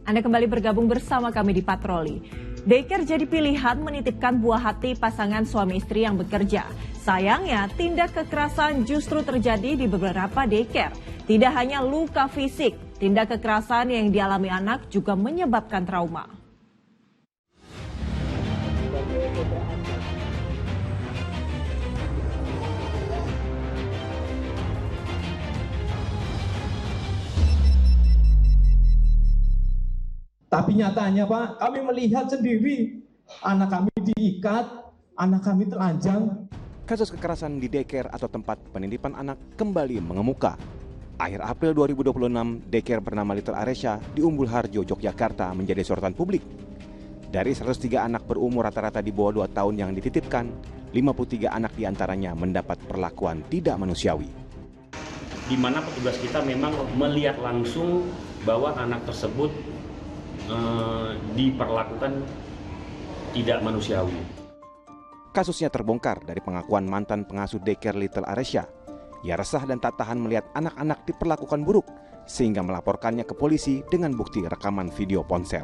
Anda kembali bergabung bersama kami di Patroli. Daycare jadi pilihan menitipkan buah hati pasangan suami istri yang bekerja. Sayangnya, tindak kekerasan justru terjadi di beberapa daycare. Tidak hanya luka fisik, tindak kekerasan yang dialami anak juga menyebabkan trauma. Tapi nyatanya Pak, kami melihat sendiri anak kami diikat, anak kami telanjang. Kasus kekerasan di daycare atau tempat penitipan anak kembali mengemuka. Akhir April 2026, daycare bernama Little Aresya di Umbul Harjo, Yogyakarta menjadi sorotan publik. Dari 103 anak berumur rata-rata di bawah 2 tahun yang dititipkan, 53 anak diantaranya mendapat perlakuan tidak manusiawi. Di mana petugas kita memang melihat langsung bahwa anak tersebut diperlakukan tidak manusiawi. Kasusnya terbongkar dari pengakuan mantan pengasuh daycare Little Aresya. Ia resah dan tak tahan melihat anak-anak diperlakukan buruk, sehingga melaporkannya ke polisi dengan bukti rekaman video ponsel.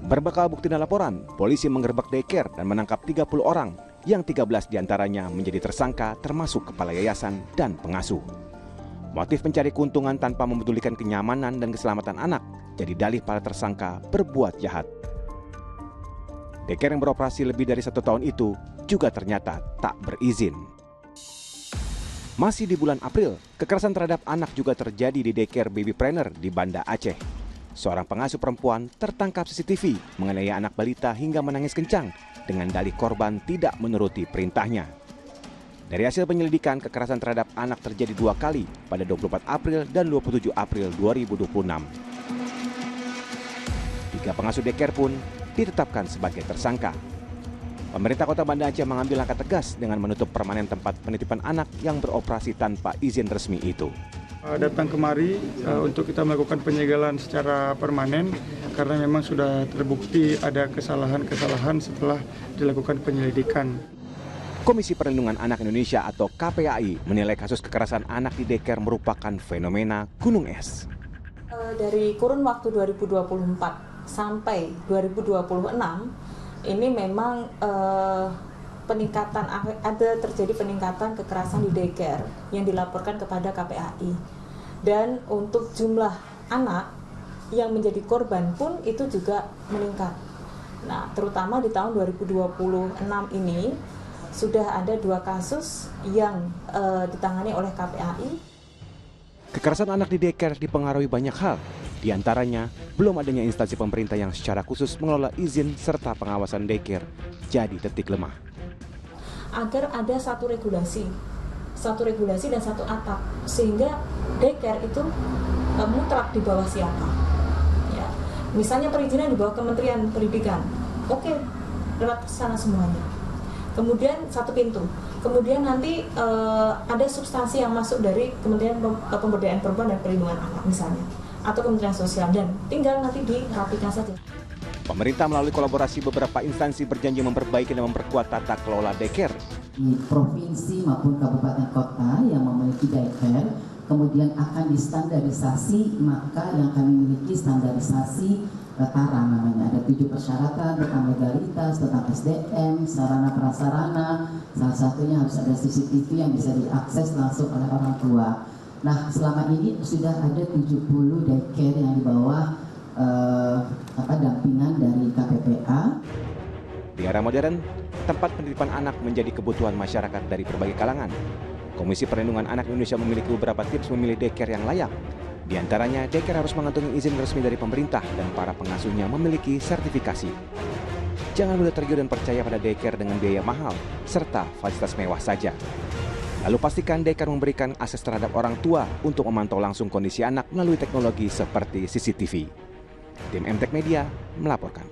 Berbekal bukti dan laporan, polisi menggerebek daycare dan menangkap 30 orang, yang 13 diantaranya menjadi tersangka termasuk kepala yayasan dan pengasuh. Motif mencari keuntungan tanpa mempedulikan kenyamanan dan keselamatan anak jadi dalih para tersangka berbuat jahat. Daycare yang beroperasi lebih dari 1 tahun itu juga ternyata tak berizin. Masih di bulan April, kekerasan terhadap anak juga terjadi di daycare Babypreneur di Banda Aceh. Seorang pengasuh perempuan tertangkap CCTV menganiaya anak balita hingga menangis kencang dengan dalih korban tidak menuruti perintahnya. Dari hasil penyelidikan, kekerasan terhadap anak terjadi 2 kali pada 24 April dan 27 April 2026. 3 pengasuh daycare pun ditetapkan sebagai tersangka. Pemerintah Kota Banda Aceh mengambil langkah tegas dengan menutup permanen tempat penitipan anak yang beroperasi tanpa izin resmi itu. Datang kemari untuk kita melakukan penyegelan secara permanen karena memang sudah terbukti ada kesalahan-kesalahan setelah dilakukan penyelidikan. Komisi Perlindungan Anak Indonesia atau KPAI menilai kasus kekerasan anak di daycare merupakan fenomena gunung es. Dari kurun waktu 2024 sampai 2026 ini memang terjadi peningkatan kekerasan di daycare yang dilaporkan kepada KPAI, dan untuk jumlah anak yang menjadi korban pun itu juga meningkat. Nah, terutama di tahun 2026 ini sudah ada 2 kasus yang ditangani oleh KPAI. Kekerasan anak di daycare dipengaruhi banyak hal. Di antaranya, belum adanya instansi pemerintah yang secara khusus mengelola izin serta pengawasan daycare jadi titik lemah. Agar ada satu regulasi dan satu atap, sehingga daycare itu mutlak di bawah siapa. Ya. Misalnya perizinan di bawah Kementerian Pendidikan, oke, lewat sana semuanya. Kemudian satu pintu. Kemudian nanti ada substansi yang masuk dari Kementerian Pemberdayaan Perempuan dan Perlindungan Anak misalnya, atau Kementerian Sosial, dan tinggal nanti dirapikan saja. Pemerintah melalui kolaborasi beberapa instansi berjanji memperbaiki dan memperkuat tata kelola daycare. Di provinsi maupun kabupaten kota yang memiliki daycare, kemudian akan distandarisasi, maka yang kami miliki standarisasi TARA namanya. Ada 7 persyaratan tentang legalitas, tentang SDM, sarana prasarana, salah satunya harus ada CCTV yang bisa diakses langsung oleh orang tua. Nah, selama ini sudah ada 70 daycare yang di bawah dampingan dari KPPA. Di era modern, tempat penitipan anak menjadi kebutuhan masyarakat dari berbagai kalangan. Komisi Perlindungan Anak Indonesia memiliki beberapa tips memilih daycare yang layak. Di antaranya, daycare harus mengantongi izin resmi dari pemerintah dan para pengasuhnya memiliki sertifikasi. Jangan mudah tergiur dan percaya pada daycare dengan biaya mahal serta fasilitas mewah saja. Lalu pastikan daycare memberikan akses terhadap orang tua untuk memantau langsung kondisi anak melalui teknologi seperti CCTV. Tim MTech Media melaporkan.